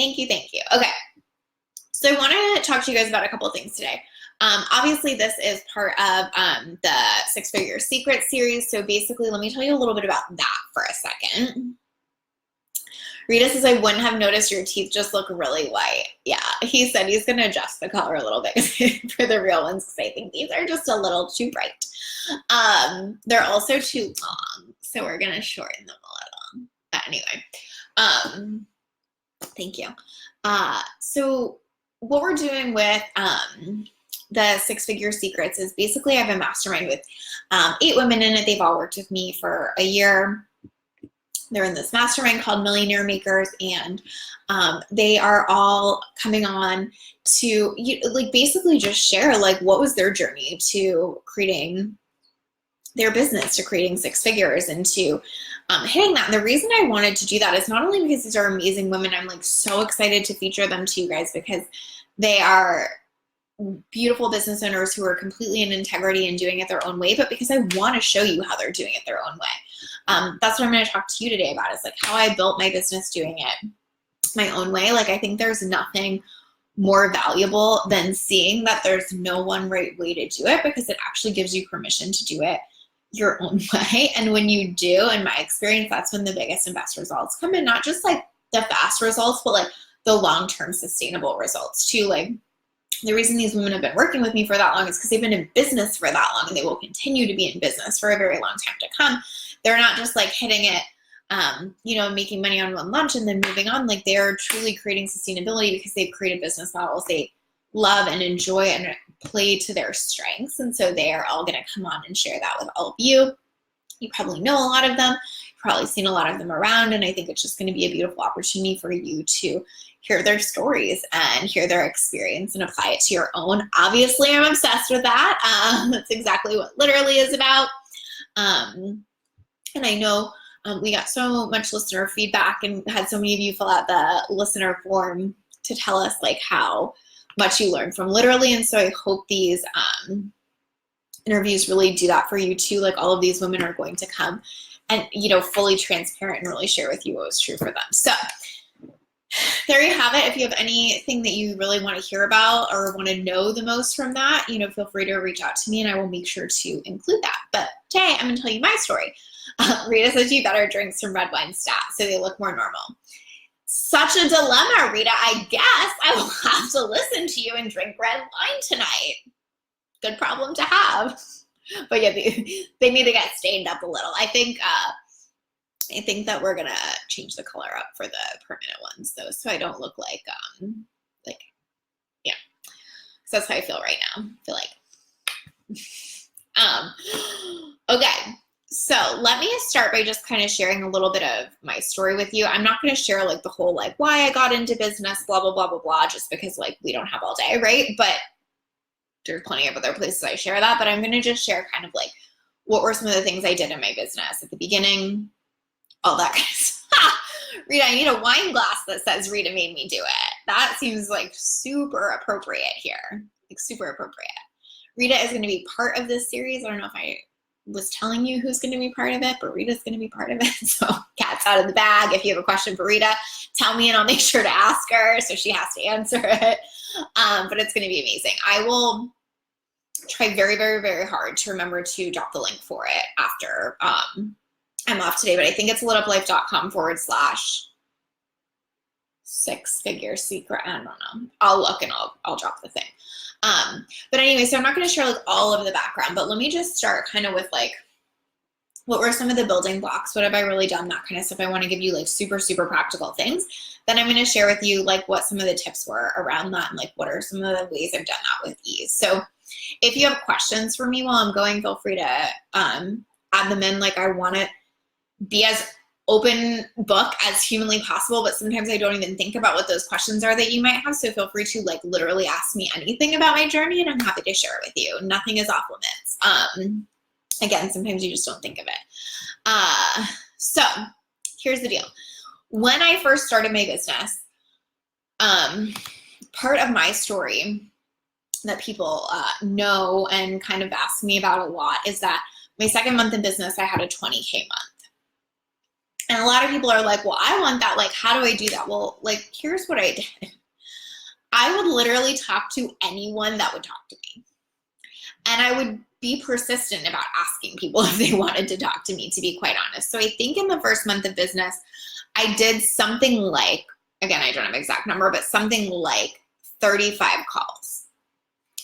Thank you. Thank you. Okay. So I want to talk to you guys about a couple of things today. Obviously, this is part of the Six Figure Secret series. So basically, let me tell you a little bit about that for a second. Rita says, I wouldn't have noticed your teeth just look really white. Yeah, he said he's going to adjust the color a little bit for the real ones because I think these are just a little too bright. They're also too long, so we're going to shorten them a little. But anyway, thank you. So what we're doing with the Six Figure Secrets is basically I have a mastermind with 8 women in it. They've all worked with me for a year. They're in this mastermind called Millionaire Makers, and they are all coming on to like basically just share like what was their journey to creating their business, to creating 6 figures, and to hitting that. And the reason I wanted to do that is not only because these are amazing women, I'm like so excited to feature them to you guys because they are beautiful business owners who are completely in integrity and doing it their own way, but because I want to show you how they're doing it their own way. That's what I'm going to talk to you today about, is like how I built my business doing it my own way. Like I think there's nothing more valuable than seeing that there's no one right way to do it, because it actually gives you permission to do it your own way. And when you do, in my experience, that's when the biggest and best results come in, not just like the fast results, but like the long-term sustainable results too. Like the reason these women have been working with me for that long is because they've been in business for that long, and they will continue to be in business for a very long time to come. They're not just like hitting it, making money on one lunch and then moving on. Like they're truly creating sustainability because they've created business models they love and enjoy and play to their strengths. And so they are all going to come on and share that with all of you. You probably know a lot of them. You've probably seen a lot of them around. And I think it's just going to be a beautiful opportunity for you to hear their stories and hear their experience and apply it to your own. Obviously, I'm obsessed with that. That's exactly what Literally is about. And I know we got so much listener feedback and had so many of you fill out the listener form to tell us like how much you learned from Literally. And so I hope these interviews really do that for you too. Like all of these women are going to come and, fully transparent and really share with you what was true for them. So there you have it. If you have anything that you really want to hear about or want to know the most from that, feel free to reach out to me and I will make sure to include that. But today I'm going to tell you my story. Rita says you better drink some red wine stat so they look more normal. Such a dilemma, Rita. I guess I will have to listen to you and drink red wine tonight. Good problem to have. But yeah, they need to get stained up a little. I think that we're gonna change the color up for the permanent ones though, so I don't look like yeah. So that's how I feel right now. I feel like okay. So let me start by just kind of sharing a little bit of my story with you. I'm not going to share like the whole like why I got into business, blah, blah, blah, blah, blah, just because like we don't have all day, right? But there's plenty of other places I share that, but I'm going to just share kind of like what were some of the things I did in my business at the beginning, all that kind of stuff. Rita, I need a wine glass that says Rita made me do it. That seems like super appropriate here, like super appropriate. Rita is going to be part of this series. I don't know if I was telling you who's going to be part of it, but Rita's going to be part of it. So cat's out of the bag. If you have a question for Rita, tell me and I'll make sure to ask her so she has to answer it. But it's going to be amazing. I will try very, very, very hard to remember to drop the link for it after I'm off today, but I think it's lituplife.com/6-figure-secret. I don't know. I'll look and I'll drop the thing. But anyway, so I'm not going to share like all of the background, but let me just start kind of with like, what were some of the building blocks? What have I really done? That kind of stuff. I want to give you like super, super practical things. Then I'm going to share with you like what some of the tips were around that and like what are some of the ways I've done that with ease. So if you have questions for me while I'm going, feel free to add them in. Like I want to be as open book as humanly possible, but sometimes I don't even think about what those questions are that you might have. So feel free to like literally ask me anything about my journey and I'm happy to share it with you. Nothing is off limits. Again, sometimes you just don't think of it. So here's the deal. When I first started my business, part of my story that people know and kind of ask me about a lot is that my second month in business, I had a 20K month. And a lot of people are like, well, I want that. Like, how do I do that? Well, like, here's what I did. I would literally talk to anyone that would talk to me. And I would be persistent about asking people if they wanted to talk to me, to be quite honest. So I think in the first month of business, I did something like, again, I don't have an exact number, but something like 35 calls,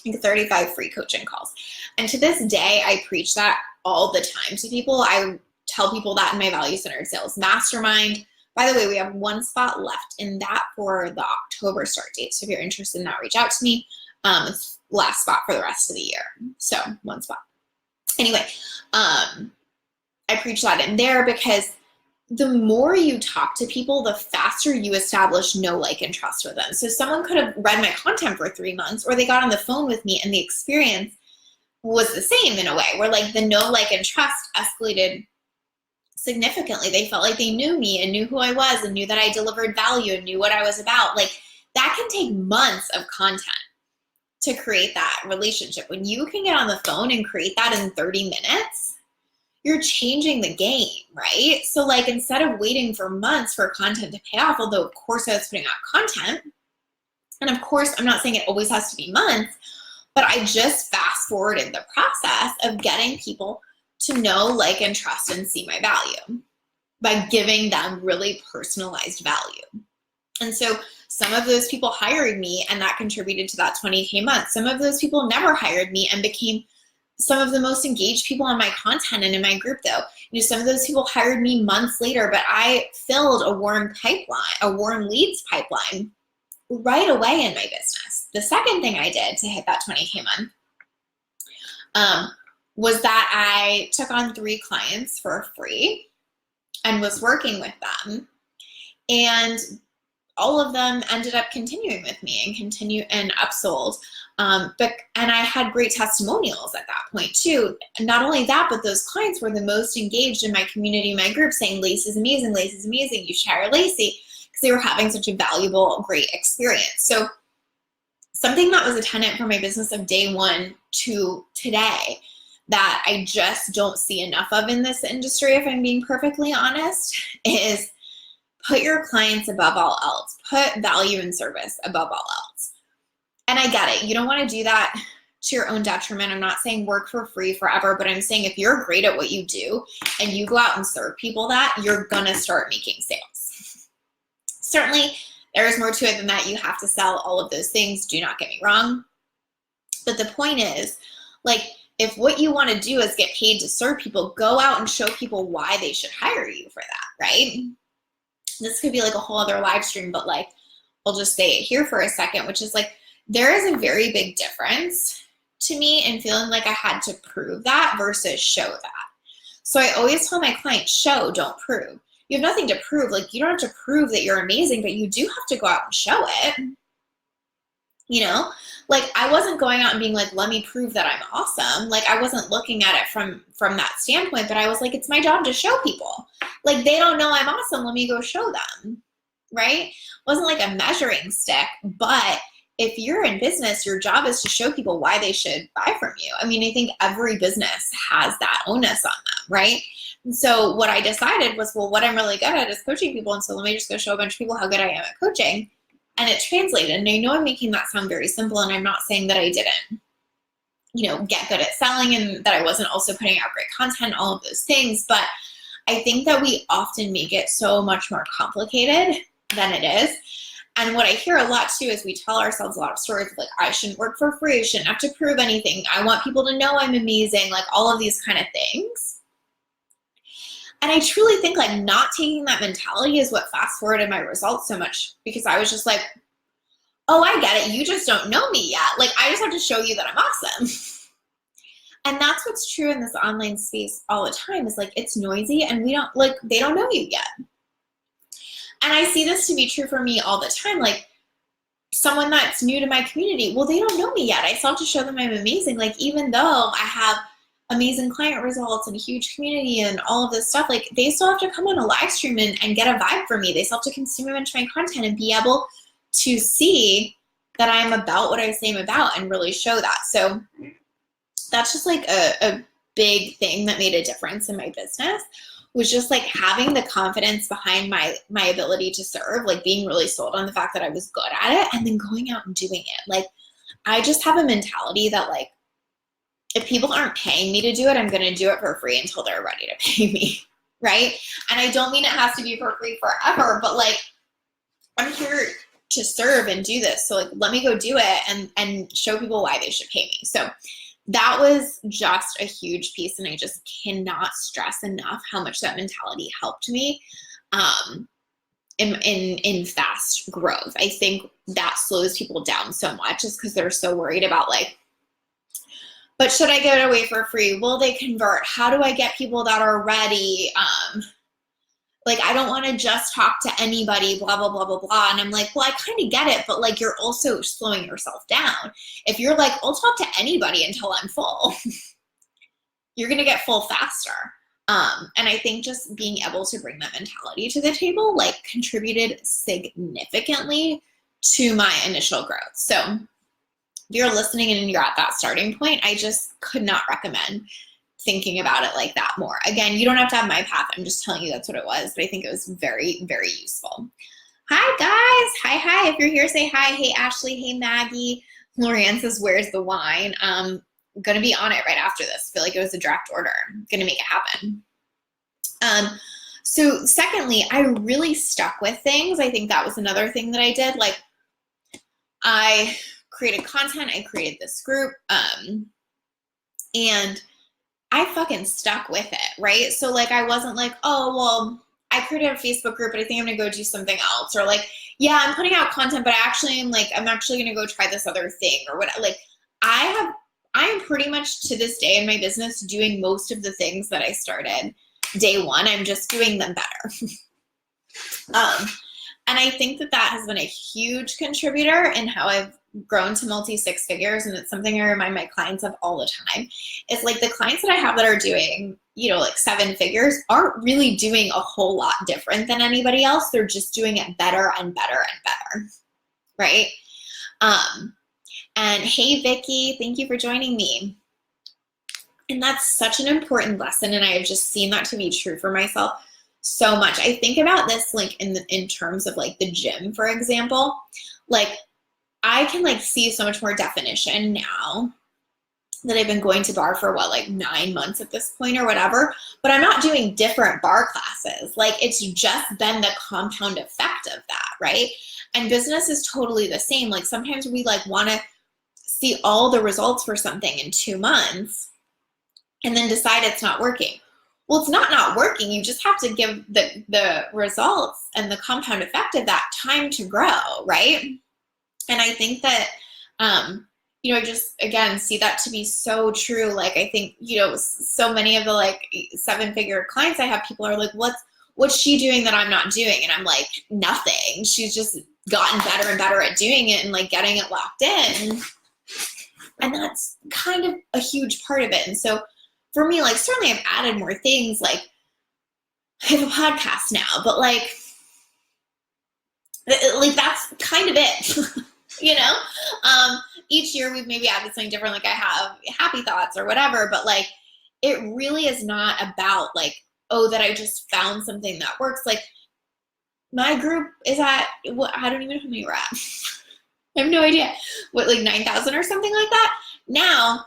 like 35 free coaching calls. And to this day, I preach that all the time to people. I tell people that in my value-centered sales mastermind. By the way, we have one spot left in that for the October start date. So if you're interested in that, reach out to me. It's last spot for the rest of the year. So one spot. Anyway, I preach that in there because the more you talk to people, the faster you establish know, like, and trust with them. So someone could have read my content for 3 months, or they got on the phone with me and the experience was the same in a way, where like the know, like, and trust escalated significantly. They felt like they knew me and knew who I was and knew that I delivered value and knew what I was about. Like, that can take months of content to create that relationship. When you can get on the phone and create that in 30 minutes, you're changing the game, right? So like, instead of waiting for months for content to pay off, although of course I was putting out content, and of course I'm not saying it always has to be months, but I just fast forwarded the process of getting people to know, like, and trust and see my value by giving them really personalized value. And so some of those people hired me and that contributed to that 20K month. Some of those people never hired me and became some of the most engaged people on my content and in my group though. You know, some of those people hired me months later, but I filled a warm pipeline, a warm leads pipeline right away in my business. The second thing I did to hit that 20K month was that I took on 3 clients for free and was working with them. And all of them ended up continuing with me and upsold. And I had great testimonials at that point too. And not only that, but those clients were the most engaged in my community, my group, saying, Lacey's amazing, Lacey's amazing, you should hire Lacey, because they were having such a valuable, great experience. So something that was a tenet for my business of day one to today that I just don't see enough of in this industry, if I'm being perfectly honest, is put your clients above all else. Put value and service above all else. And I get it. You don't want to do that to your own detriment. I'm not saying work for free forever, but I'm saying if you're great at what you do and you go out and serve people that, you're going to start making sales. Certainly, there's more to it than that. You have to sell all of those things. Do not get me wrong. But the point is, like, if what you want to do is get paid to serve people, go out and show people why they should hire you for that, right? This could be like a whole other live stream, but like, I'll just say it here for a second, which is like, there is a very big difference to me in feeling like I had to prove that versus show that. So I always tell my clients, show, don't prove. You have nothing to prove. Like, you don't have to prove that you're amazing, but you do have to go out and show it. You know, like, I wasn't going out and being like, let me prove that I'm awesome. Like, I wasn't looking at it from that standpoint, but I was like, it's my job to show people. Like, they don't know I'm awesome. Let me go show them, right? It wasn't like a measuring stick, but if you're in business, your job is to show people why they should buy from you. I mean, I think every business has that onus on them, right? And so what I decided was, well, what I'm really good at is coaching people. And so let me just go show a bunch of people how good I am at coaching. And it translated. And I know I'm making that sound very simple, and I'm not saying that I didn't, you know, get good at selling and that I wasn't also putting out great content, all of those things. But I think that we often make it so much more complicated than it is. And what I hear a lot too is we tell ourselves a lot of stories of like, I shouldn't work for free, I shouldn't have to prove anything, I want people to know I'm amazing, like all of these kind of things. And I truly think like not taking that mentality is what fast forwarded my results so much, because I was just like, oh, I get it, you just don't know me yet. Like, I just have to show you that I'm awesome. And that's what's true in this online space all the time, is like, it's noisy and they don't know you yet. And I see this to be true for me all the time. Like, someone that's new to my community, well, they don't know me yet. I still have to show them I'm amazing. Like, even though I have amazing client results and a huge community and all of this stuff, like, they still have to come on a live stream and get a vibe from me. They still have to consume a bunch of my content and be able to see that I'm about what I say I'm about and really show that. So that's just like a big thing that made a difference in my business, was just like having the confidence behind my ability to serve, like being really sold on the fact that I was good at it, and then going out and doing it. Like, I just have a mentality that like, if people aren't paying me to do it, I'm going to do it for free until they're ready to pay me, right? And I don't mean it has to be for free forever, but like, I'm here to serve and do this. So like, let me go do it and show people why they should pay me. So that was just a huge piece. And I just cannot stress enough how much that mentality helped me in fast growth. I think that slows people down so much is because they're so worried about like, but should I give it away for free? Will they convert? How do I get people that are ready? Like, I don't want to just talk to anybody, blah, blah, blah, blah, blah. And I'm like, well, I kind of get it, but like, you're also slowing yourself down. If you're like, I'll talk to anybody until I'm full, you're going to get full faster. And I think just being able to bring that mentality to the table, like, contributed significantly to my initial growth. So if you're listening and you're at that starting point, I just could not recommend thinking about it like that more. Again, you don't have to have my path. I'm just telling you that's what it was, but I think it was very, very useful. Hi, guys. Hi. If you're here, say hi. Hey, Ashley. Hey, Maggie. Lorianne says, where's the wine? I'm going to be on it right after this. I feel like it was a direct order. I'm going to make it happen. So secondly, I really stuck with things. I think that was another thing that I did. Like, I created content. I created this group. And I fucking stuck with it, right? So like, I wasn't like, oh, well, I created a Facebook group, but I think I'm gonna go do something else. Or like, yeah, I'm putting out content, but I'm actually gonna go try this other thing or what. Like, I am pretty much to this day in my business doing most of the things that I started day one. I'm just doing them better. And I think that has been a huge contributor in how I've grown to multi-six figures. And it's something I remind my clients of all the time. It's like the clients that I have that are doing, like 7 figures aren't really doing a whole lot different than anybody else. They're just doing it better and better and better, right? And hey, Vicky, thank you for joining me. And that's such an important lesson. And I have just seen that to be true for myself so much. I think about this like in terms of like the gym, for example. Like, I can like see so much more definition now that I've been going to barre for 9 months at this point or whatever, but I'm not doing different barre classes. Like, it's just been the compound effect of that, right? And business is totally the same. Like, sometimes we like want to see all the results for something in 2 months and then decide it's not working. Well, it's not working. You just have to give the results and the compound effect of that time to grow, right? And I think that, I just, again, see that to be so true. Like, I think, so many of the like 7-figure clients I have, people are like, what's she doing that I'm not doing? And I'm like, nothing. She's just gotten better and better at doing it and like getting it locked in. And that's kind of a huge part of it. And so for me, like, certainly I've added more things. Like, I have a podcast now, but like that's kind of it. Each year we've maybe added something different. Like, I have happy thoughts or whatever, but like, it really is not about like, oh, that I just found something that works. Like, my group is at I don't even know how many we're at. I have no idea. Like 9,000 or something like that now.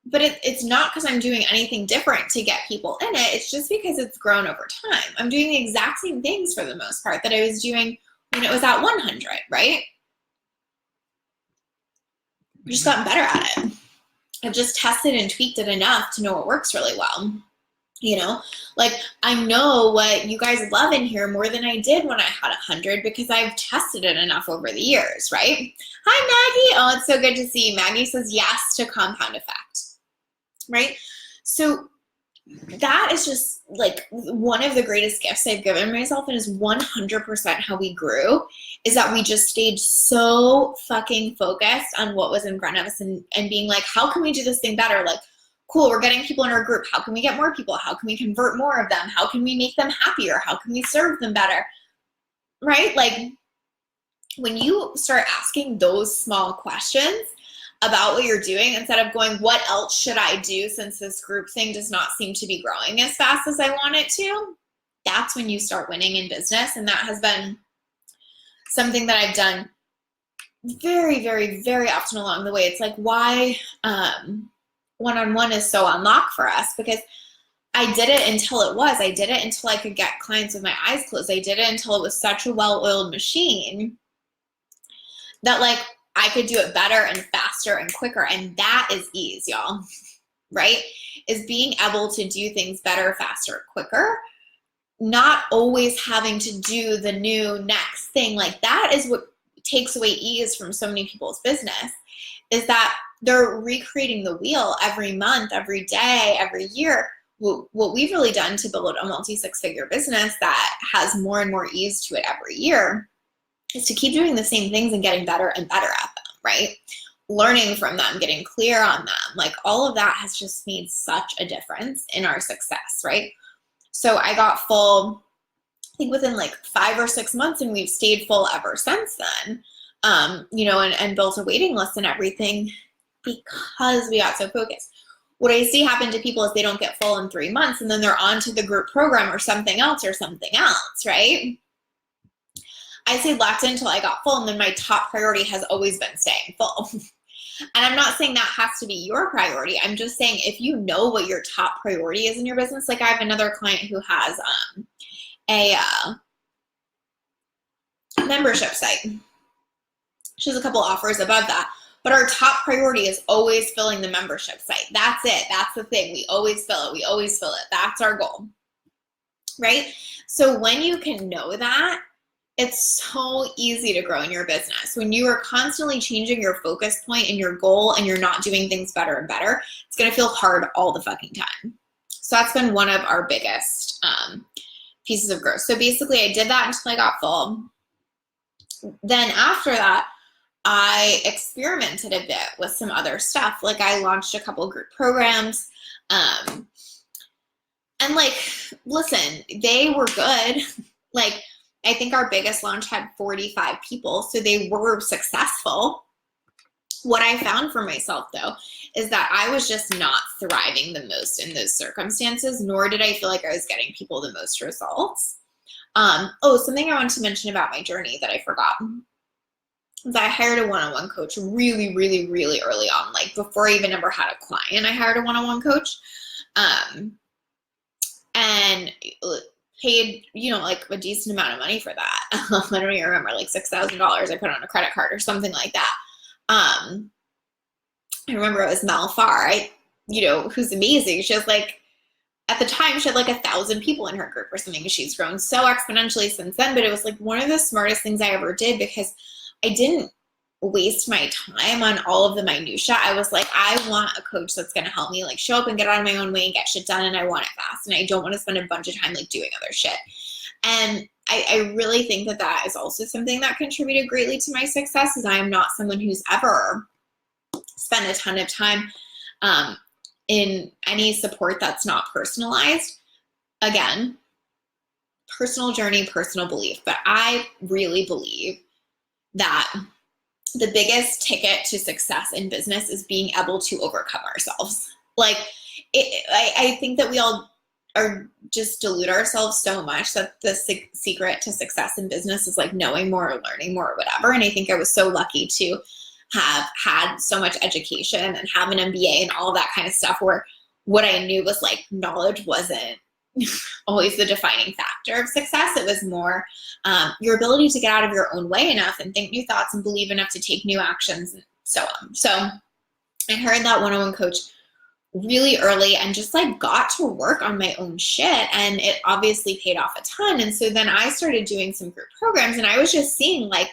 But it's not because I'm doing anything different to get people in it. It's just because it's grown over time. I'm doing the exact same things for the most part that I was doing when it was at 100, right? I've just gotten better at it. I've just tested and tweaked it enough to know what works really well. Like, I know what you guys love in here more than I did when I had 100 because I've tested it enough over the years, right? Hi, Maggie. Oh, it's so good to see you. Maggie says yes to compound effect, right? So that is just like one of the greatest gifts I've given myself, and is 100% how we grew, is that we just stayed so fucking focused on what was in front of us and being like, how can we do this thing better? Like, cool, we're getting people in our group. How can we get more people? How can we convert more of them? How can we make them happier? How can we serve them better? Right? Like, when you start asking those small questions about what you're doing, instead of going, what else should I do since this group thing does not seem to be growing as fast as I want it to? that's when you start winning in business. And that has been something that I've done very, very, very often along the way. It's like why one-on-one is so unlocked for us, because I did it until I did it until I could get clients with my eyes closed. I did it until it was such a well-oiled machine that like I could do it better and faster and quicker. And that is ease, y'all, right? Is being able to do things better, faster, quicker, not always having to do the new next thing. Like that is what takes away ease from so many people's business, is that they're recreating the wheel every month, every day, every year. What we've really done to build a multi-six-figure business that has more and more ease to it every year is to keep doing the same things and getting better and better at them, right? Learning from them, getting clear on them. Like all of that has just made such a difference in our success, right? So I got full, I think within like 5 or 6 months, and we've stayed full ever since then, you know, and built a waiting list and everything because we got so focused. What I see happen to people is they don't get full in 3 months and then they're on to the group program or something else, right? I stayed locked in until I got full, and then my top priority has always been staying full. And I'm not saying that has to be your priority. I'm just saying if you know what your top priority is in your business, like I have another client who has a membership site. She has a couple offers above that. But our top priority is always filling the membership site. That's it. That's the thing. We always fill it. We always fill it. That's our goal, right? So when you can know that, it's so easy to grow in your business. When you are constantly changing your focus point and your goal and you're not doing things better and better, it's going to feel hard all the fucking time. So that's been one of our biggest pieces of growth. So basically I did that until I got full. Then after that, I experimented a bit with some other stuff. Like I launched a couple group programs. And like, listen, they were good. Like, I think our biggest launch had 45 people, so they were successful. What I found for myself though, is that I was just not thriving the most in those circumstances, nor did I feel like I was getting people the most results. Oh, something I wanted to mention about my journey that I forgot. I hired a one-on-one coach really, really, really early on. Like before I even ever had a client, I hired a one-on-one coach, and paid, you know, like a decent amount of money for that. I don't even remember, like $6,000 I put on a credit card or something like that. I remember it was Mel Farr, you know, who's amazing. She has like, at the time, she had like 1,000 people in her group or something. She's grown so exponentially since then, but it was like one of the smartest things I ever did, because I didn't waste my time on all of the minutia. I was like, I want a coach that's going to help me like show up and get out of my own way and get shit done. And I want it fast. And I don't want to spend a bunch of time like doing other shit. And I really think that that is also something that contributed greatly to my success, is I am not someone who's ever spent a ton of time in any support that's not personalized. Again, personal journey, personal belief. But I really believe that the biggest ticket to success in business is being able to overcome ourselves. Like, I think that we all are just delude ourselves so much that the secret to success in business is like knowing more or learning more or whatever. And I think I was so lucky to have had so much education and have an MBA and all that kind of stuff, where what I knew was like knowledge wasn't always the defining factor of success. It was more your ability to get out of your own way enough and think new thoughts and believe enough to take new actions and so on. So I hired that one-on-one coach really early and just like got to work on my own shit, and it obviously paid off a ton. And so then I started doing some group programs, and I was just seeing like,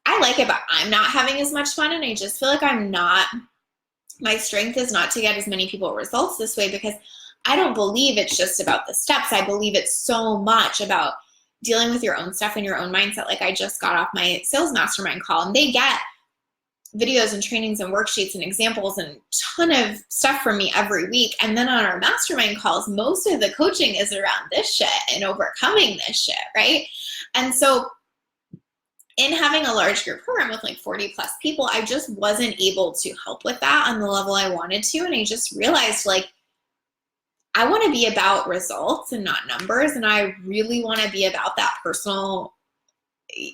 I like it, but I'm not having as much fun, and I just feel like my strength is not to get as many people results this way, because I don't believe it's just about the steps. I believe it's so much about dealing with your own stuff and your own mindset. Like I just got off my sales mastermind call, and they get videos and trainings and worksheets and examples and a ton of stuff from me every week. And then on our mastermind calls, most of the coaching is around this shit and overcoming this shit, right? And so in having a large group program with like 40 plus people, I just wasn't able to help with that on the level I wanted to. And I just realized like, I want to be about results and not numbers. And I really want to be about that personal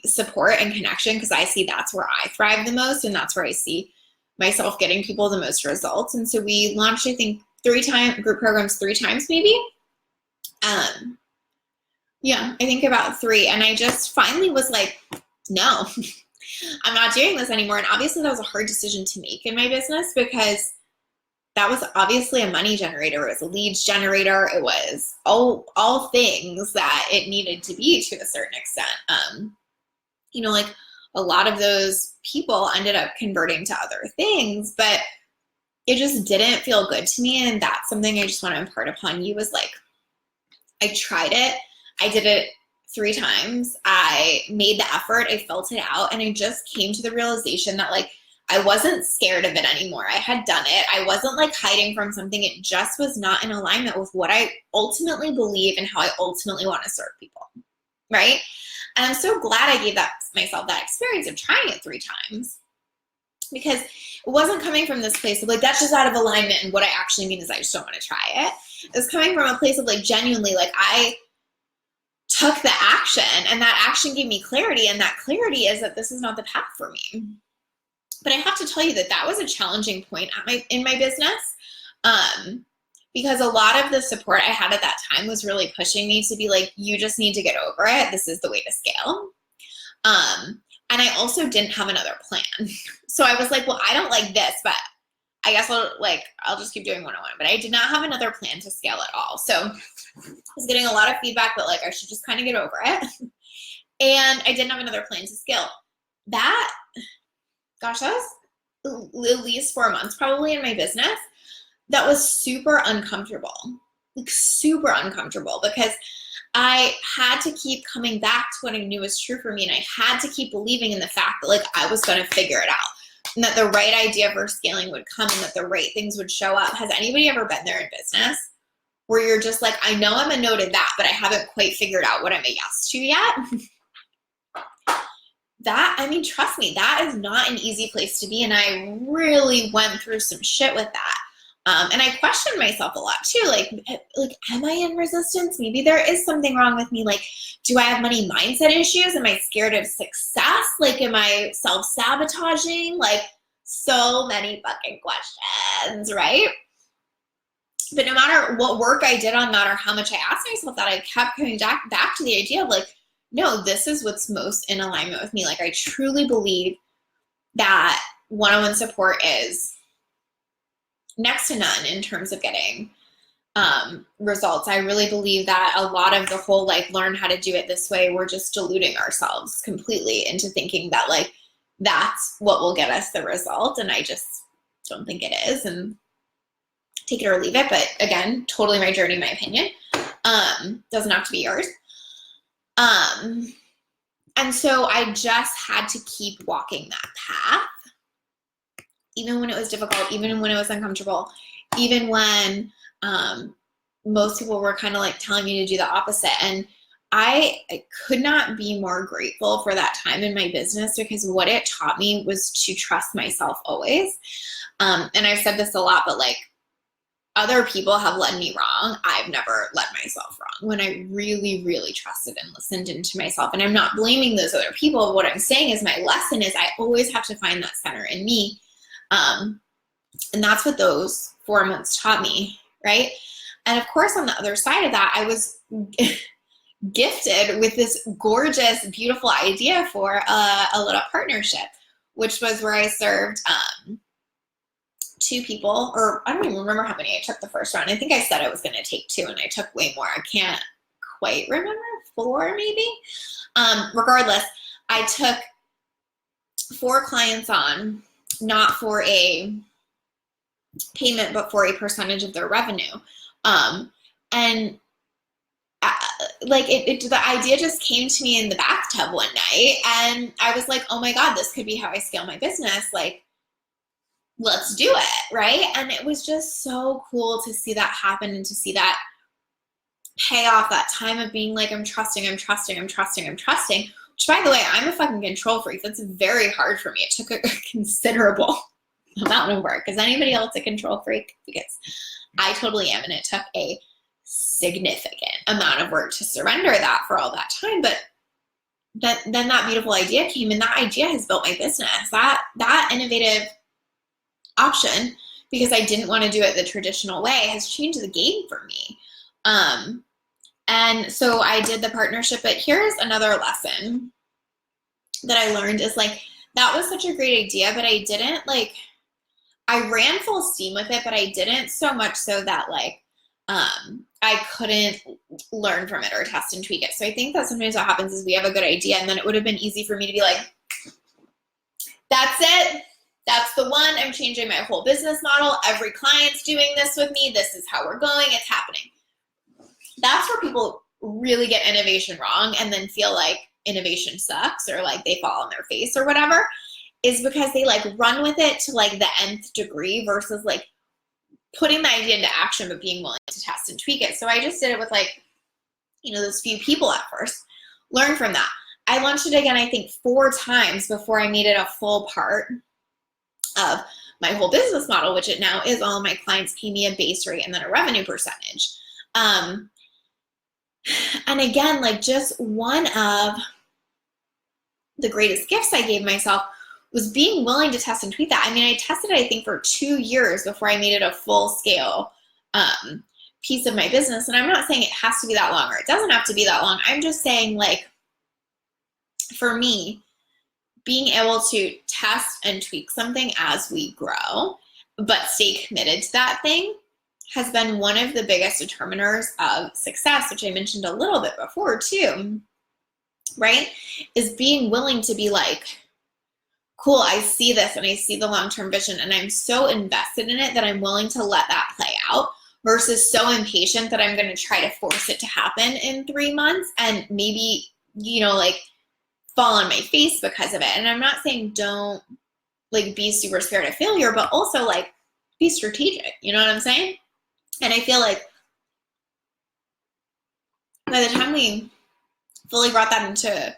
support and connection, because I see that's where I thrive the most, and that's where I see myself getting people the most results. And so we launched, I think, group programs 3 times maybe. Yeah, I think about 3. And I just finally was like, no, I'm not doing this anymore. And obviously that was a hard decision to make in my business, because that was obviously a money generator. It was a leads generator. It was all things that it needed to be to a certain extent. You know, like a lot of those people ended up converting to other things, but it just didn't feel good to me. And that's something I just want to impart upon you, is like, I tried it. I did it 3 times. I made the effort. I felt it out. And I just came to the realization that like, I wasn't scared of it anymore. I had done it. I wasn't like hiding from something. It just was not in alignment with what I ultimately believe and how I ultimately want to serve people, right? And I'm so glad I gave myself that experience of trying it 3 times, because it wasn't coming from this place of like, that's just out of alignment, and what I actually mean is I just don't want to try it. It was coming from a place of like, genuinely, like I took the action, and that action gave me clarity, and that clarity is that this is not the path for me. But I have to tell you that that was a challenging point in my business, because a lot of the support I had at that time was really pushing me to be like, you just need to get over it. This is the way to scale. And I also didn't have another plan. So I was like, well, I don't like this, but I guess I'll just keep doing 101. But I did not have another plan to scale at all. So I was getting a lot of feedback that like I should just kind of get over it. And I didn't have another plan to scale. Gosh, that was at least 4 months probably in my business. That was super uncomfortable, like super uncomfortable, because I had to keep coming back to what I knew was true for me. And I had to keep believing in the fact that like I was going to figure it out, and that the right idea for scaling would come, and that the right things would show up. Has anybody ever been there in business where you're just like, I know I'm a no to that, but I haven't quite figured out what I'm a yes to yet? Trust me, that is not an easy place to be. And I really went through some shit with that. And I questioned myself a lot too. Like, am I in resistance? Maybe there is something wrong with me. Like, do I have money mindset issues? Am I scared of success? Like, am I self-sabotaging? Like, so many fucking questions, right? But no matter what work I did, no matter how much I asked myself that, I kept coming back to the idea of like, no, this is what's most in alignment with me. Like, I truly believe that one-on-one support is next to none in terms of getting results. I really believe that a lot of the whole like learn how to do it this way, we're just deluding ourselves completely into thinking that like that's what will get us the result. And I just don't think it is, and take it or leave it. But again, totally my journey, my opinion. Doesn't have to be yours. And so I just had to keep walking that path, even when it was difficult, even when it was uncomfortable, even when most people were kind of like telling me to do the opposite. And I could not be more grateful for that time in my business, because what it taught me was to trust myself always. And I've said this a lot, but like, other people have led me wrong. I've never led myself wrong when I really, really trusted and listened into myself. And I'm not blaming those other people. What I'm saying is my lesson is I always have to find that center in me. And that's what those 4 months taught me, right? And of course, on the other side of that, I was gifted with this gorgeous, beautiful idea for a little partnership, which was where I served 2 people, or I don't even remember how many I took the first round. I think I said I was going to take 2, and I took way more. I can't quite remember, 4 maybe. Regardless, I took 4 clients on, not for a payment, but for a percentage of their revenue. And the idea just came to me in the bathtub one night, and I was like, oh my God, this could be how I scale my business. Like, let's do it, right? And it was just so cool to see that happen, and to see that pay off, that time of being like, I'm trusting. Which, by the way, I'm a fucking control freak. That's very hard for me. It took a considerable amount of work. Is anybody else a control freak? Because I totally am, and it took a significant amount of work to surrender that for all that time. But then that beautiful idea came, and that idea has built my business. That innovative option, because I didn't want to do it the traditional way, has changed the game for me. And so I did the partnership. But here's another lesson that I learned is like, that was such a great idea, but I didn't like, I ran full steam with it, but I didn't so much so that like, I couldn't learn from it or test and tweak it. So I think that sometimes what happens is we have a good idea, and then it would have been easy for me to be like, that's it. That's the one. I'm changing my whole business model. Every client's doing this with me. This is how we're going. It's happening. That's where people really get innovation wrong and then feel like innovation sucks or like they fall on their face or whatever, is because they like run with it to like the nth degree versus like putting the idea into action, but being willing to test and tweak it. So I just did it with like, you know, those few people at first, learn from that. I launched it again, I think 4 times before I made it a full part of my whole business model, which it now is. All of my clients pay me a base rate and then a revenue percentage. And again, like just one of the greatest gifts I gave myself was being willing to test and tweak that. I mean, I tested it, I think, for 2 years before I made it a full scale piece of my business. And I'm not saying it has to be that long or it doesn't have to be that long. I'm just saying, like, for me, being able to test and tweak something as we grow, but stay committed to that thing, has been one of the biggest determiners of success, which I mentioned a little bit before too, right? Is being willing to be like, cool, I see this and I see the long-term vision and I'm so invested in it that I'm willing to let that play out, versus so impatient that I'm going to try to force it to happen in 3 months and maybe, you know, like fall on my face because of it. And I'm not saying don't like be super scared of failure, but also like be strategic. You know what I'm saying? And I feel like by the time we fully brought that into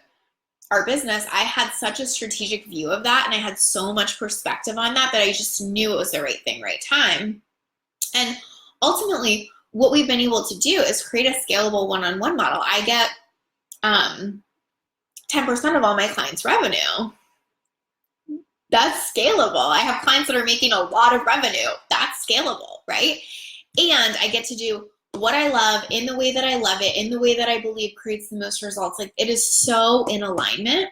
our business, I had such a strategic view of that, and I had so much perspective on that I just knew it was the right thing, right time. And ultimately, what we've been able to do is create a scalable one-on-one model. I get 10% of all my clients' revenue. That's scalable. I have clients that are making a lot of revenue. That's scalable, right? And I get to do what I love in the way that I love it, in the way that I believe creates the most results. Like, it is so in alignment,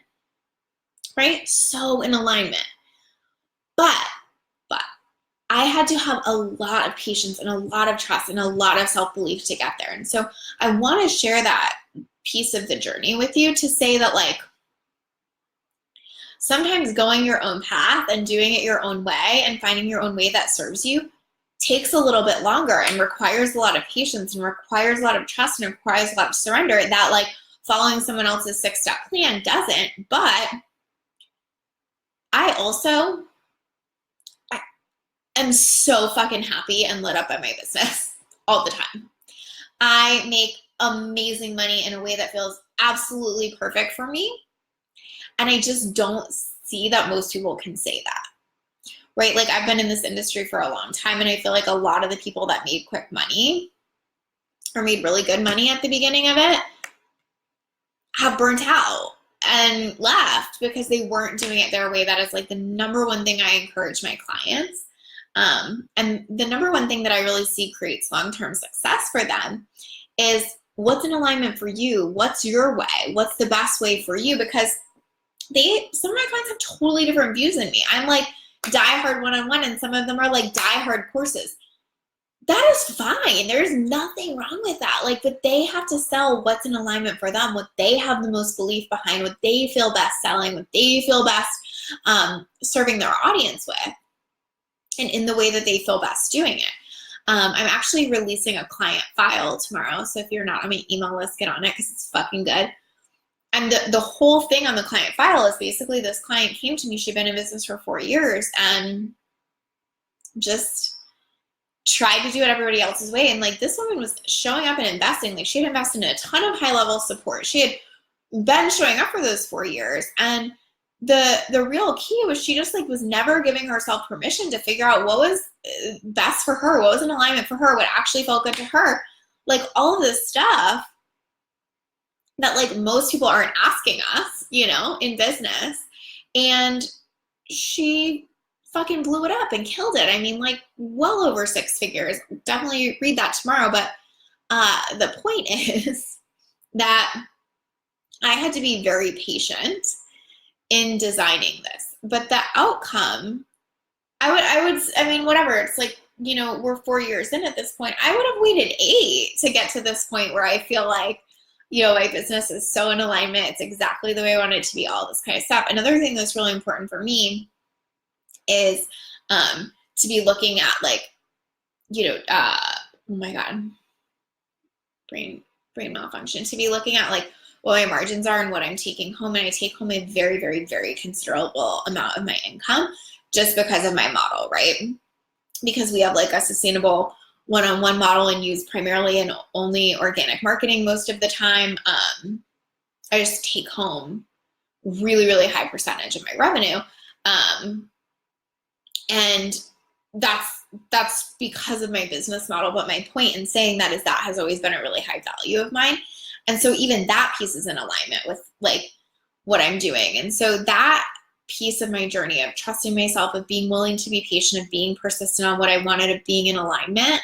right? So in alignment. But I had to have a lot of patience and a lot of trust and a lot of self-belief to get there. And so I want to share that piece of the journey with you, to say that, like, sometimes going your own path and doing it your own way and finding your own way that serves you takes a little bit longer and requires a lot of patience and requires a lot of trust and requires a lot of surrender, that like following someone else's 6-step plan doesn't. But I also am so fucking happy and lit up by my business all the time. I make amazing money in a way that feels absolutely perfect for me. And I just don't see that most people can say that, right? Like, I've been in this industry for a long time, and I feel like a lot of the people that made quick money or made really good money at the beginning of it have burnt out and left because they weren't doing it their way. That is like the number one thing I encourage my clients. And the number one thing that I really see creates long-term success for them is, what's in alignment for you? What's your way? What's the best way for you? Because some of my clients have totally different views than me. I'm like diehard one-on-one, and some of them are like diehard courses. That is fine. There's nothing wrong with that. Like, but they have to sell what's in alignment for them, what they have the most belief behind, what they feel best selling, what they feel best serving their audience with, and in the way that they feel best doing it. I'm actually releasing a client file tomorrow. So if you're not on my email list, get on it, because it's fucking good. And the whole thing on the client file is basically, this client came to me, she'd been in business for 4 years and just tried to do it everybody else's way. And like, this woman was showing up and investing. Like, she had invested in a ton of high level support. She had been showing up for those 4 years, and the real key was she just like was never giving herself permission to figure out what was best for her, what was in alignment for her, what actually felt good to her. Like all of this stuff that like most people aren't asking us, you know, in business. And she fucking blew it up and killed it. I mean, like well over 6 figures. Definitely read that tomorrow. But the point is that I had to be very patient in designing this. But the outcome, I mean, whatever. It's like, you know, we're 4 years in at this point. I would have waited 8 to get to this point where I feel like, you know, my business is so in alignment. It's exactly the way I want it to be, all this kind of stuff. Another thing that's really important for me is to be looking at like, you know, oh my God, brain malfunction, to be looking at like what my margins are and what I'm taking home. And I take home a very, very, very considerable amount of my income just because of my model, right? Because we have like a sustainable one-on-one model and use primarily and only organic marketing most of the time. I just take home really, really high percentage of my revenue. And that's because of my business model. But my point in saying that is that has always been a really high value of mine. And so even that piece is in alignment with like what I'm doing. And so that piece of my journey of trusting myself, of being willing to be patient, of being persistent on what I wanted, of being in alignment,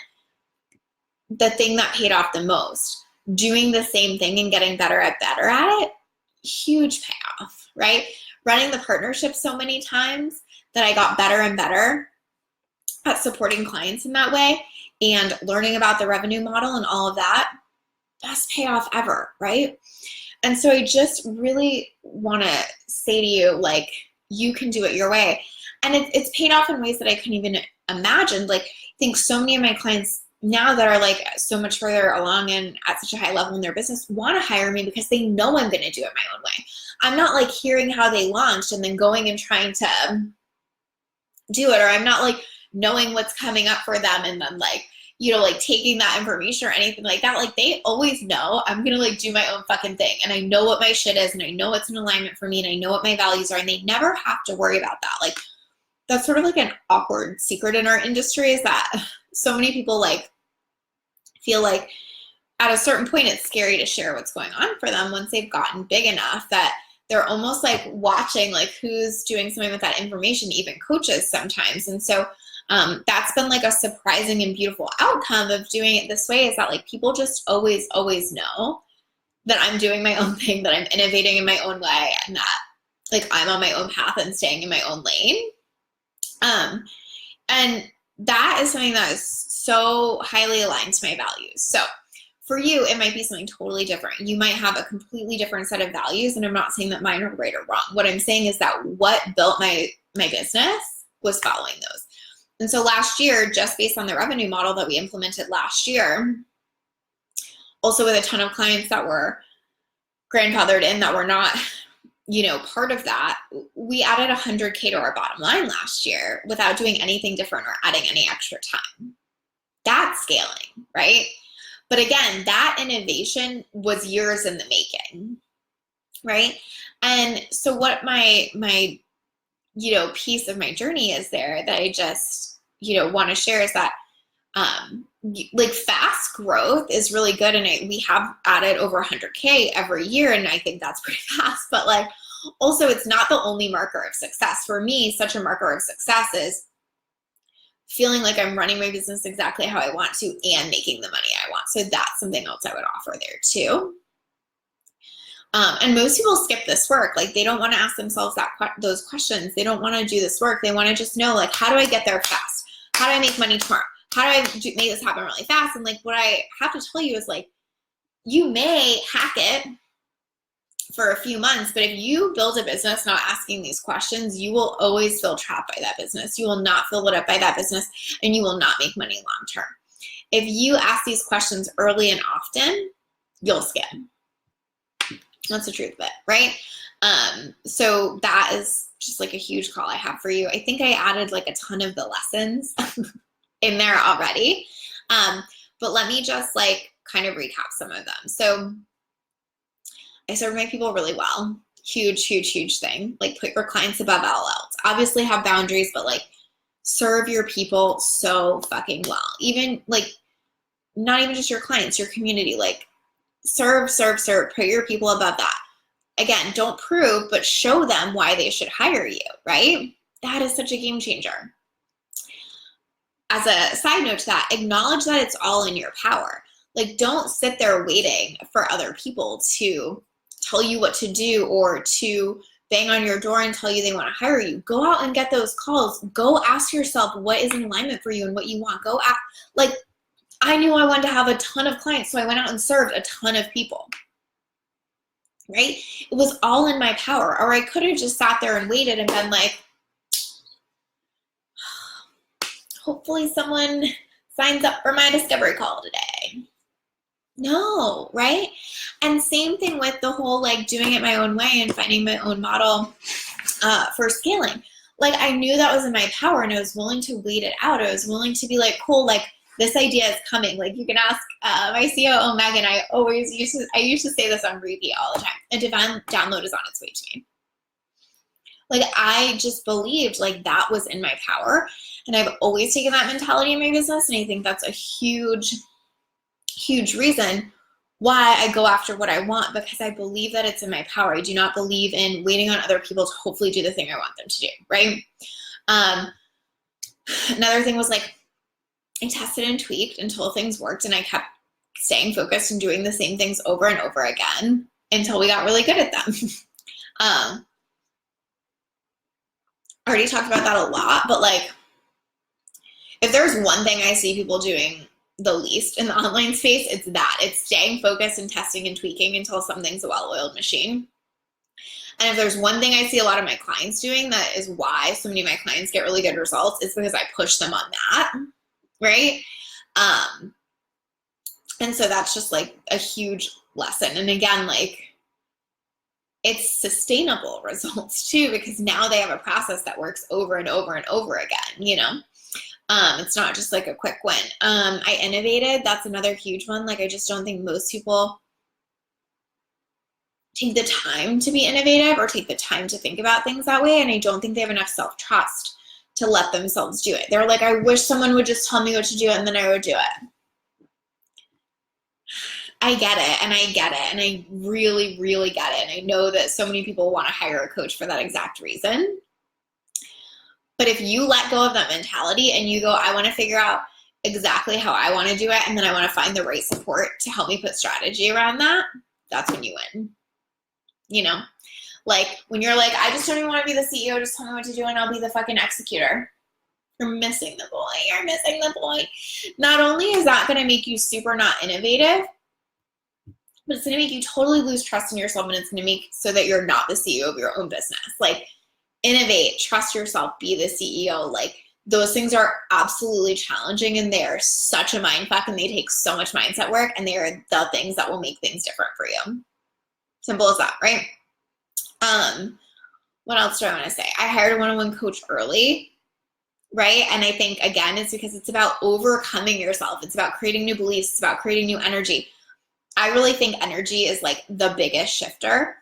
the thing that paid off the most, doing the same thing and getting better at it, huge payoff, right? Running the partnership so many times that I got better and better at supporting clients in that way and learning about the revenue model and all of that, best payoff ever, right? And so I just really want to say to you, like, you can do it your way. And it's paid off in ways that I couldn't even imagine. Like, I think so many of my clients now that are like so much further along and at such a high level in their business want to hire me because they know I'm going to do it my own way. I'm not like hearing how they launched and then going and trying to do it, or I'm not like knowing what's coming up for them and then like, you know, like taking that information or anything like that. Like they always know I'm going to like do my own fucking thing. And I know what my shit is and I know what's in alignment for me and I know what my values are, and they never have to worry about that. Like that's sort of like an awkward secret in our industry, is that so many people like feel like at a certain point it's scary to share what's going on for them once they've gotten big enough that they're almost like watching like who's doing something with that information, even coaches sometimes. And so that's been like a surprising and beautiful outcome of doing it this way, is that like people just always know that I'm doing my own thing, that I'm innovating in my own way, and that like I'm on my own path and staying in my own lane. And that is something that is so highly aligned to my values. So for you, it might be something totally different. You might have a completely different set of values, and I'm not saying that mine are right or wrong. What I'm saying is that what built my business was following those. And so last year, just based on the revenue model that we implemented last year, also with a ton of clients that were grandfathered in that were not, you know, part of that, we added 100K to our bottom line last year without doing anything different or adding any extra time. That's scaling, right? But again, that innovation was years in the making, right? And so what my you know, piece of my journey is there that I just, you know, want to share is that like fast growth is really good. And we have added over 100K every year. And I think that's pretty fast, but like also it's not the only marker of success. For me, such a marker of success is feeling like I'm running my business exactly how I want to and making the money I want. So that's something else I would offer there too. And most people skip this work. Like they don't want to ask themselves those questions. They don't want to do this work. They want to just know, like, how do I get there fast? How do I make money tomorrow? How do I make this happen really fast? And like what I have to tell you is like, you may hack it for a few months, but if you build a business not asking these questions, you will always feel trapped by that business. You will not feel lit up by that business, and you will not make money long term. If you ask these questions early and often, you'll skip. That's the truth of it, right? So that is just like a huge call I have for you. I think I added like a ton of the lessons in there already. But let me just like kind of recap some of them. So I serve my people really well. Huge, huge, huge thing. Like put your clients above all else. Obviously have boundaries, but like serve your people so fucking well. Even like, not even just your clients, your community, like serve, put your people above that. Again, don't prove, but show them why they should hire you, right? That is such a game changer. As a side note to that, acknowledge that it's all in your power. Like, don't sit there waiting for other people to tell you what to do or to bang on your door and tell you they want to hire you. Go out and get those calls. Go ask yourself what is in alignment for you and what you want. Go at, like, I knew I wanted to have a ton of clients, so I went out and served a ton of people, right? It was all in my power. Or I could have just sat there and waited and been like, hopefully someone signs up for my discovery call today. No, right? And same thing with the whole like doing it my own way and finding my own model for scaling. Like I knew that was in my power and I was willing to wait it out. I was willing to be like, cool, like this idea is coming. Like you can ask my COO, Megan. I used to say this on repeat all the time. A divine download is on its way to me. Like I just believed like that was in my power. And I've always taken that mentality in my business. And I think that's a huge, huge reason why I go after what I want, because I believe that it's in my power. I do not believe in waiting on other people to hopefully do the thing I want them to do, right? Another thing was like, I tested and tweaked until things worked, and I kept staying focused and doing the same things over and over again until we got really good at them. I already talked about that a lot, but like, if there's one thing I see people doing the least in the online space, it's that. It's staying focused and testing and tweaking until something's a well-oiled machine. And if there's one thing I see a lot of my clients doing, that is why so many of my clients get really good results, is because I push them on that, right? And so that's just like a huge lesson. And again, like it's sustainable results too, because now they have a process that works over and over and over again, you know? It's not just like a quick win. I innovated. That's another huge one. Like, I just don't think most people take the time to be innovative or take the time to think about things that way. And I don't think they have enough self-trust to let themselves do it. They're like, I wish someone would just tell me what to do and then I would do it. I get it. And I get it. And I really, really get it. And I know that so many people want to hire a coach for that exact reason. But if you let go of that mentality and you go, I want to figure out exactly how I want to do it, and then I want to find the right support to help me put strategy around that, that's when you win. You know, like when you're like, I just don't even want to be the CEO, just tell me what to do and I'll be the fucking executor. You're missing the point. You're missing the point. Not only is that going to make you super not innovative, but it's going to make you totally lose trust in yourself, and it's going to make so that you're not the CEO of your own business. Like, innovate, trust yourself, be the CEO. Like, those things are absolutely challenging, and they are such a mind fuck, and they take so much mindset work, and they are the things that will make things different for you. Simple as that, right? What else do I want to say? I hired a one-on-one coach early, right? And I think, again, it's because it's about overcoming yourself. It's about creating new beliefs. It's about creating new energy. I really think energy is like the biggest shifter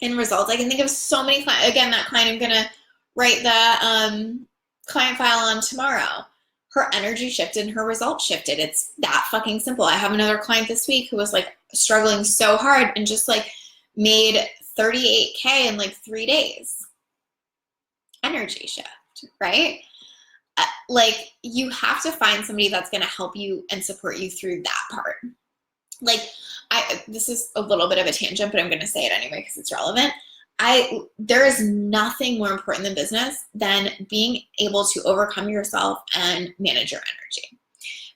in results. I can think of so many clients. Again, that client I'm gonna write the client file on tomorrow. Her energy shifted and her results shifted. It's that fucking simple. I have another client this week who was like struggling so hard and just like made $38K in like 3 days. Energy shift, right? Like, you have to find somebody that's gonna help you and support you through that part. Like, this is a little bit of a tangent, but I'm going to say it anyway because it's relevant. There is nothing more important in business than being able to overcome yourself and manage your energy,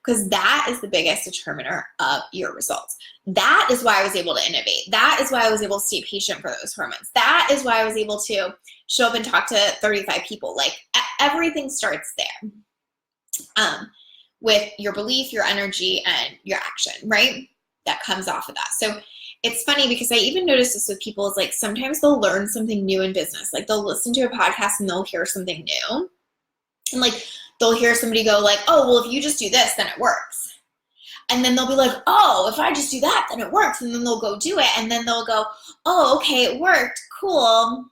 because that is the biggest determiner of your results. That is why I was able to innovate. That is why I was able to stay patient for those 4 months. That is why I was able to show up and talk to 35 people. Like, everything starts there, with your belief, your energy, and your action, right? That comes off of that. So it's funny because I even noticed this with people, is like, sometimes they'll learn something new in business. Like, they'll listen to a podcast and they'll hear something new. And like, they'll hear somebody go like, oh, well, if you just do this, then it works. And then they'll be like, oh, if I just do that, then it works. And then they'll go do it. And then they'll go, oh, okay, it worked. Cool.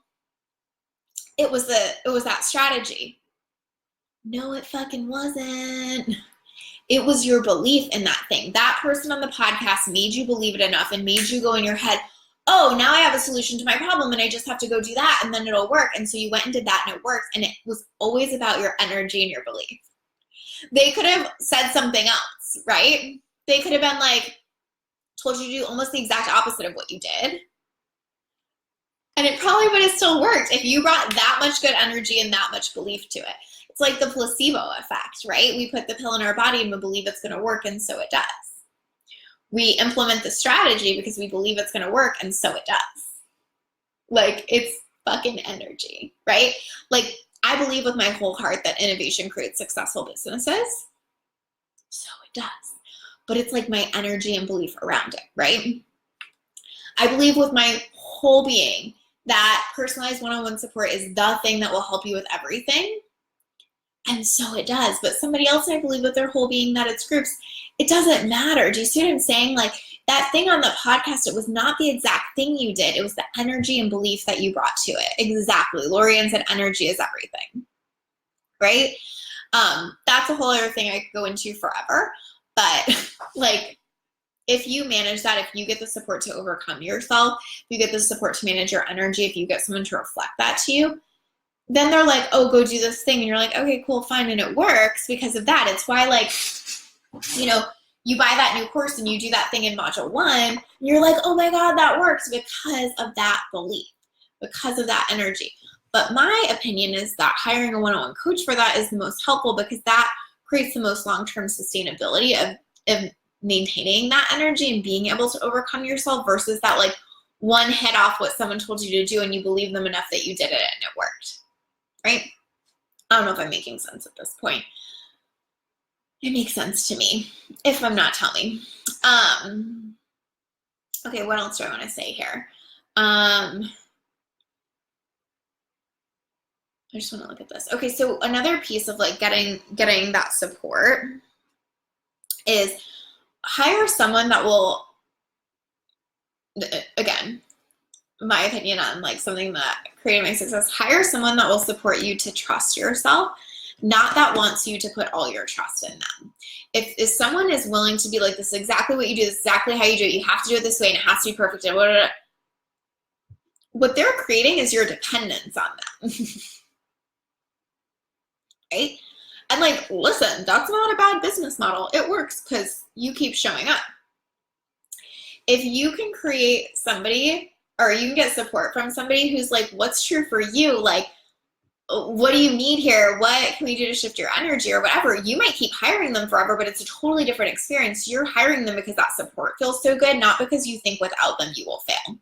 It was that strategy. No, it fucking wasn't. It was your belief in that thing. That person on the podcast made you believe it enough and made you go in your head, oh, now I have a solution to my problem and I just have to go do that and then it'll work. And so you went and did that and it worked. And it was always about your energy and your belief. They could have said something else, right? They could have been like, told you to do almost the exact opposite of what you did. And it probably would have still worked if you brought that much good energy and that much belief to it. It's like the placebo effect, right? We put the pill in our body and we believe it's going to work, and so it does. We implement the strategy because we believe it's going to work, and so it does. Like, it's fucking energy, right? Like, I believe with my whole heart that innovation creates successful businesses. So it does. But it's like my energy and belief around it, right? I believe with my whole being that personalized one-on-one support is the thing that will help you with everything. And so it does. But somebody else, I believe with their whole being that it's groups. It doesn't matter. Do you see what I'm saying? Like, that thing on the podcast, it was not the exact thing you did. It was the energy and belief that you brought to it. Exactly. Lorianne said energy is everything, right? That's a whole other thing I could go into forever. But like, if you manage that, if you get the support to overcome yourself, if you get the support to manage your energy, if you get someone to reflect that to you, then they're like, oh, go do this thing. And you're like, okay, cool, fine. And it works because of that. It's why, like, you know, you buy that new course and you do that thing in module 1, and you're like, oh my God, that works because of that belief, because of that energy. But my opinion is that hiring a one-on-one coach for that is the most helpful because that creates the most long-term sustainability of maintaining that energy and being able to overcome yourself versus that like one hit off what someone told you to do and you believe them enough that you did it and it worked, right? I don't know if I'm making sense at this point. It makes sense to me. If I'm not, tell me. Okay, what else do I want to say here? I just want to look at this. Okay, so another piece of like getting that support is hire someone that will, again, my opinion on like something that created my success, hire someone that will support you to trust yourself, not that wants you to put all your trust in them. If someone is willing to be like, this is exactly what you do, this is exactly how you do it, you have to do it this way and it has to be perfect, and what they're creating is your dependence on them. Right? And like, listen, that's not a bad business model. It works because you keep showing up. If you can create somebody, or you can get support from somebody who's like, what's true for you? Like, what do you need here? What can we do to shift your energy or whatever? You might keep hiring them forever, but it's a totally different experience. You're hiring them because that support feels so good, not because you think without them you will fail.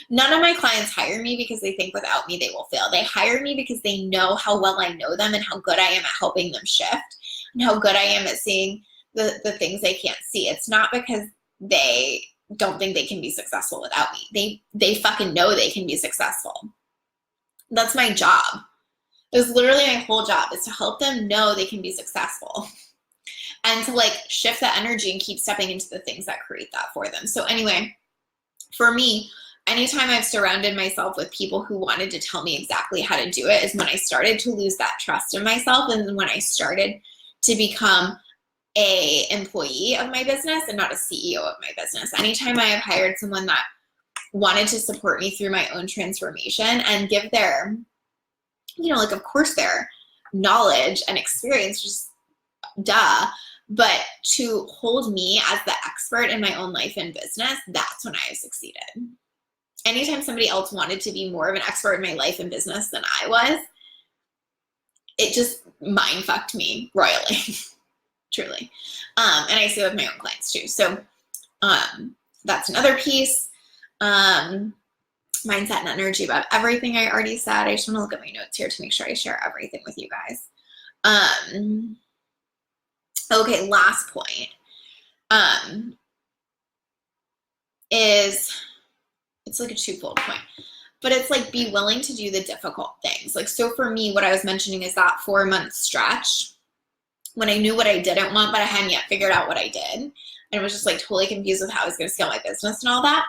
None of my clients hire me because they think without me they will fail. They hire me because they know how well I know them and how good I am at helping them shift and how good I am at seeing the things they can't see. It's not because they don't think they can be successful without me. They fucking know they can be successful. That's my job. It's literally my whole job is to help them know they can be successful and to like shift that energy and keep stepping into the things that create that for them. So anyway, for me, anytime I've surrounded myself with people who wanted to tell me exactly how to do it is when I started to lose that trust in myself, and when I started to become a employee of my business and not a CEO of my business. Anytime I have hired someone that wanted to support me through my own transformation and give their, you know, like, of course, their knowledge and experience, just duh, but to hold me as the expert in my own life and business, that's when I have succeeded. Anytime somebody else wanted to be more of an expert in my life and business than I was, it just mind fucked me royally, truly. And I see it with my own clients too. So that's another piece. Mindset and energy about everything I already said. I just want to look at my notes here to make sure I share everything with you guys. Okay, last point is, it's like a twofold point, but it's like be willing to do the difficult things. Like, so for me, what I was mentioning is that 4-month stretch when I knew what I didn't want, but I hadn't yet figured out what I did. and was just like totally confused with how I was going to scale my business and all that.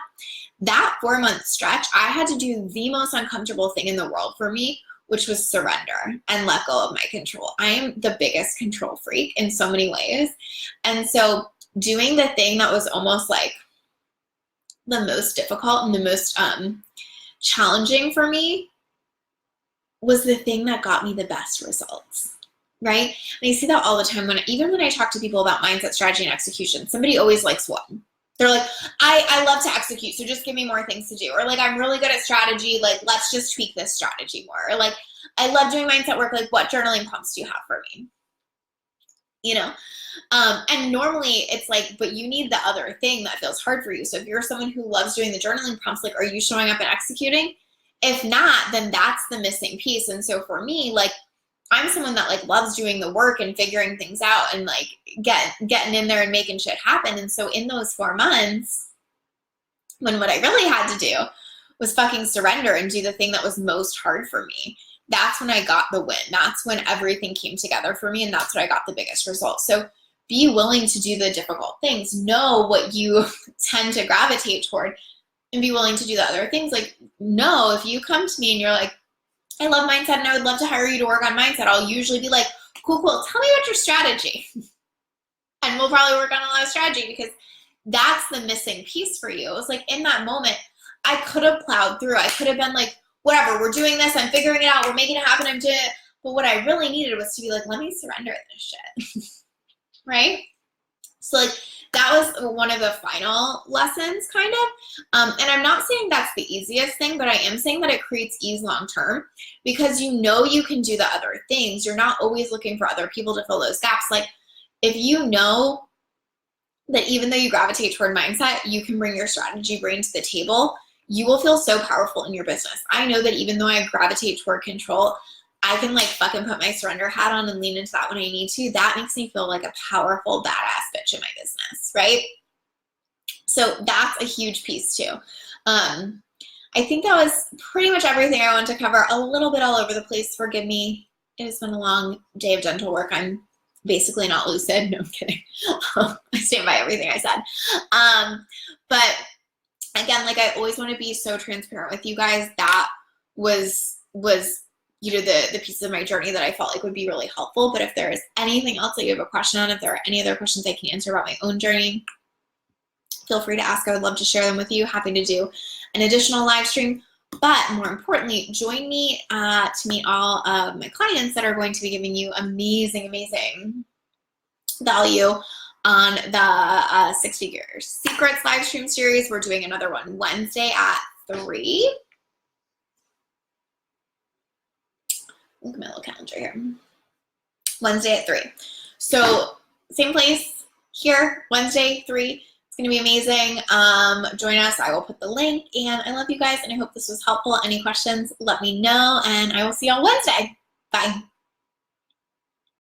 That 4-month stretch, I had to do the most uncomfortable thing in the world for me, which was surrender and let go of my control. I am the biggest control freak in so many ways. And so doing the thing that was almost like the most difficult and the most challenging for me was the thing that got me the best results, right? And I see that all the time even when I talk to people about mindset, strategy, and execution, somebody always likes one. They're like, I love to execute, so just give me more things to do. Or like, I'm really good at strategy, like, let's just tweak this strategy more. Or like, I love doing mindset work, like, what journaling prompts do you have for me? You know? And normally it's like, but you need the other thing that feels hard for you. So if you're someone who loves doing the journaling prompts, like, are you showing up and executing? If not, then that's the missing piece. And so for me, like, I'm someone that like loves doing the work and figuring things out and like getting in there and making shit happen. And so in those 4 months, when what I really had to do was fucking surrender and do the thing that was most hard for me, that's when I got the win. That's when everything came together for me, and that's when I got the biggest results. So be willing to do the difficult things. Know what you tend to gravitate toward and be willing to do the other things. Like, no, if you come to me and you're like, I love mindset and I would love to hire you to work on mindset, I'll usually be like, cool, tell me about your strategy. And we'll probably work on a lot of strategy, because that's the missing piece for you. It was like, in that moment, I could have plowed through. I could have been like, whatever, we're doing this, I'm figuring it out, we're making it happen, I'm doing it. But what I really needed was to be like, let me surrender this shit. Right? So like, that was one of the final lessons, kind of. And I'm not saying that's the easiest thing, but I am saying that it creates ease long term, because you know you can do the other things. You're not always looking for other people to fill those gaps. Like, if you know that even though you gravitate toward mindset, you can bring your strategy brain to the table, you will feel so powerful in your business. I know that even though I gravitate toward control, I can like fucking put my surrender hat on and lean into that when I need to. That makes me feel like a powerful badass bitch in my business, right? So that's a huge piece too. I think that was pretty much everything I wanted to cover. A little bit all over the place. Forgive me. It has been a long day of dental work. I'm basically not lucid. No, I'm kidding. I stand by everything I said. But again, like, I always want to be so transparent with you guys. That was you know, the pieces of my journey that I felt like would be really helpful. But if there is anything else that you have a question on, if there are any other questions I can answer about my own journey, feel free to ask. I would love to share them with you. Happy to do an additional live stream. But more importantly, join me to meet all of my clients that are going to be giving you amazing, amazing value on the 6 Figure Secrets live stream series. We're doing another one Wednesday at 3. Look at my little calendar here. Wednesday at 3. So same place here, Wednesday, 3. It's going to be amazing. Join us. I will put the link. And I love you guys, and I hope this was helpful. Any questions, let me know, and I will see you on Wednesday. Bye.